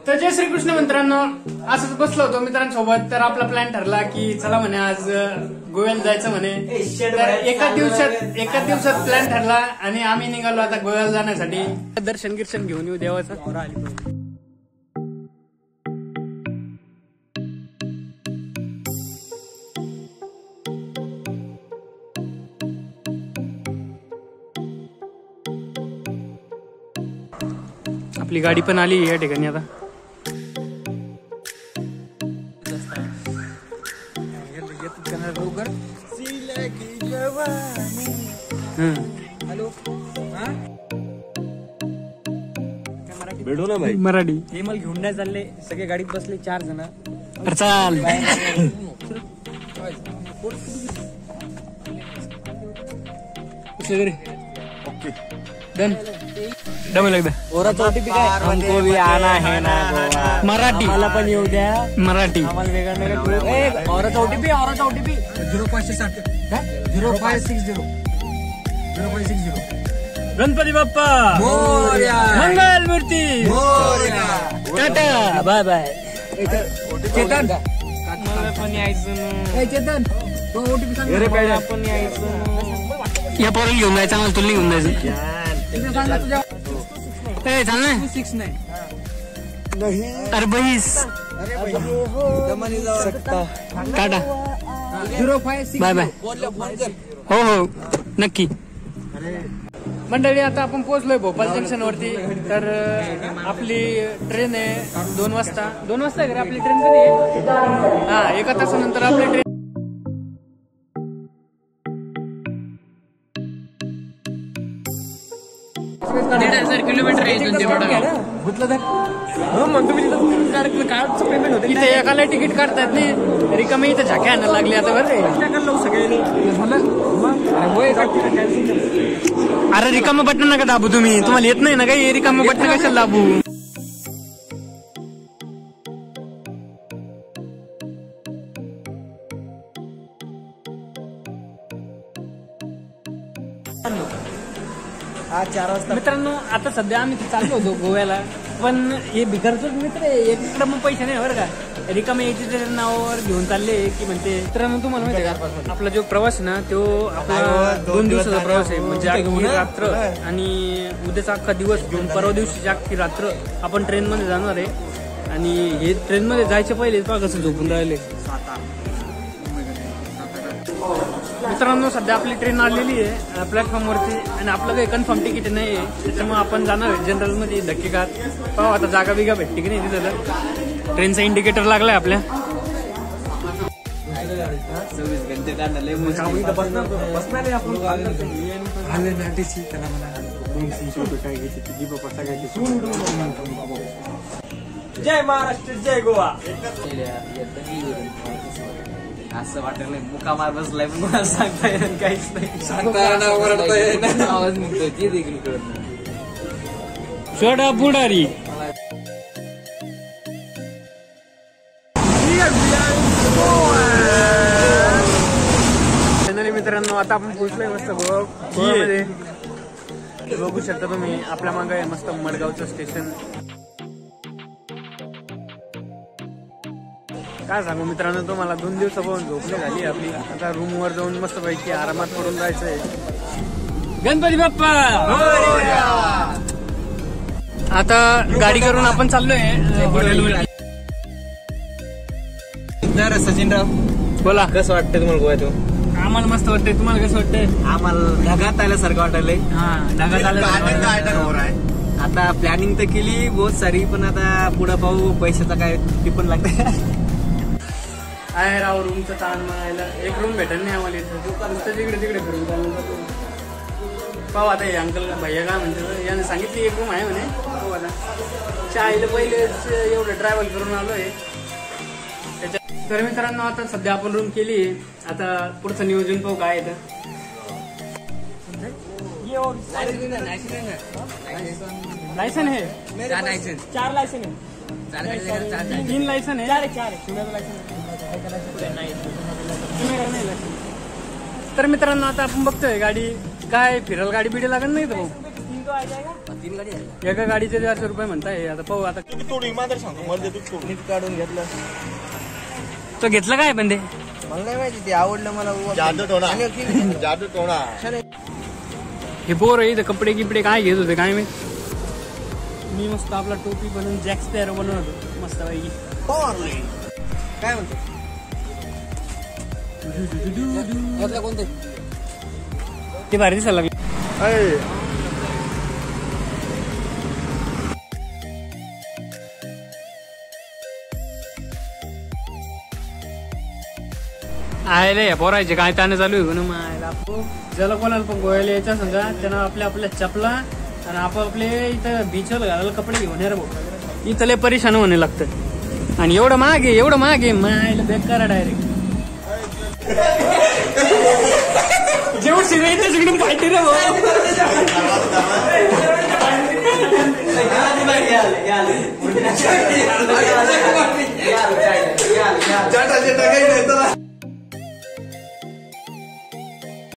तर जय श्रीकृष्ण मित्रांनो, असंच बसलो होतो मित्रांसोबत. तर आपला प्लॅन ठरला की चला म्हणे आज गोव्याला जायचं म्हणे. तर एका दिवसात प्लॅन ठरला आणि आम्ही निघालो आता गोव्याला जाण्यासाठी. दर्शन गिर्शन घेऊन येऊ देवाचं. आपली गाडी पण आली या ठिकाणी आता. भेटू ना भाई. मराठी हे मला घेऊन नाही चालले, सगळे गाडीत बसले 4 जण. चाल ओके डन डबल एकदा. ओराचा ओटीपी काय? हमको भी आना है ना गोवा. मराठी मला पण येऊ द्या. मराठी आम्हाला वेगळं ओराचा ओटीपी 0560 0560 गणपती बाप्पा मोरया. मंगल मूर्ती टाटा बाय बाय. चेतन मला पण यायचं ना. चेतन तो ओटीपी सांग. मला पण यायचं ना. या पोराला घेऊन जायचं, आम्हाला तुला घेऊन जायचं. चाल ना 69 अरे बहीस टाटा 0560 बाय बाय. हो हो नक्की. मंडळी आता आपण पोहोचलोय भोपाळ जंक्शन वरती. तर आपली ट्रेन आहे 2 वाजता. 2 वाजता आहे का आपली ट्रेन? कधी आहे? हा 1 तासानंतर आपली ट्रेन. 1,500 किलोमीटर आहे इथून ते पेमेंट होते. इथे एकाला तिकीट काढतात नाही, रिकामी इथं झाक्या आणायला लागली आता. बरं अरे रिकामं बटन नका दाबू तुम्ही, तुम्हाला येत नाही ना काही. रिकामं बटन कशाला दाबू? आज 4 वाजता. मित्रांनो आता सध्या आम्ही चाललो होतो गोव्याला, पण हे भिकारचोच मित्र आहे. एककडे मग पैसे नाही बरं का. रिकामे यायचे नावावर घेऊन चालले की म्हणते. मित्रांनो तुम्हाला माहिती आहे का, आपला जो प्रवास आहे ना तो आपला 2 दिवसाचा प्रवास आहे. म्हणजे अख्खी रात्र आणि उद्याचा अख्खा दिवस घेऊन परवा दिवशीची अख्खी रात्र आपण ट्रेन मध्ये जाणार आहे. आणि हे ट्रेन मध्ये जायच्या पहिले पहा कसं झोपून राहिले. मित्रांनो सध्या आपली ट्रेन आलेली आहे प्लॅटफॉर्मवरती आणि आपलं काही कन्फर्म तिकीट नाही आहे, त्याच्यामुळे आपण जाणार आहे जनरल मध्ये. धक्के खात पाहू आता जागा बिगा भेटते की नाही तिथं. ट्रेनचा इंडिकेटर लागलाय आपल्या. 24 घंटे काढणार जय महाराष्ट्र जय गोवा. असं वाटत नाही मुकामार बसलाय, पण मला सांगता येईल काहीच नाही. आवाज निघतोय ते देखील कळत नाही. छोटा पुढारी मित्रांनो आता आपण पोहोचलोय मस्त गोव्यामध्ये. बघू शकता तुम्ही आपल्या मागे आहे मस्त मडगावचं स्टेशन. काय सांगू मित्रांनो तुम्हाला, 2 दिवसापासून झोपणे झाली आपली. आता रूम वर जाऊन मस्त पैकी आरामात पडून जायचंय. गणपती बाप्पा आता गाडी करून आपण चाललोय. सचिनराव बोला कसं वाटतंय तुम्हाला गोव्यातून? आम्हाला मस्त वाटतंय. तुम्हाला कसं वाटतंय? आम्हाला ढगात आल्यासारखं वाटायलंय. हा ढगात आलं. आता प्लॅनिंग तर केली बहुत सारी, पण आता पुढे पाहू. पैशाचा काय ती पण लागते. आहे राव रूमचं ताण म्हणायला. एक रूम भेटेल नाही आम्हाला इथं. नुसतं तिकडे तिकडे फिरून चाललं. पाहू आता हे अंकल भैया काय म्हणते, याने सांगितली 1 रूम आहे म्हणे. पाहू आता. चायला पहिलेच एवढं ट्रॅव्हल करून आलोय त्याच्या. तर मित्रांनो आता सध्या आपण रूम केली. आता पुढचं नियोजन पाहू काय येतं. लायसन है 4 लायसन है 3 लायसन है 4 तर मित्रांनो आता आपण बघतोय गाडी काय फिरायला गाडी बिडी लागत नाही तर. तो आ जाएगा 3 गाडी आहे एका गाडीचे 400 रुपये म्हणताय आता पाहू आता तोडी माझं सांगतो मला तू तोड नीट काढून घेतलं तो घेतलं काय पण ते मला नाही माहिती ते आवडलं मला जादू टोणा जादू टोणा हे पोर इथं कपडे गिपडे काय घेत होते काय मी मस्त आपला टोपी बनवून जॅक स्पॅरो बनवून होतो मस्त पैकी काय म्हणतो यातलं कोणते ते भारी दिसायला लागले आयले पोरायचे काय ताणे चालू आहे ना मायला ज्याला कोणाला पण गोव्याला यायचं समजा त्यांना आपल्या चपला आणि आपापले इथं बीचवर घालायला कपडे घेऊन ये रे भाऊ इथं लय परेशान होणे लागतं आणि एवढं महाग आहे मायला बेकार डायरेक्ट जेवढ शिरे येते तिकडून पाहिजे रे भाऊ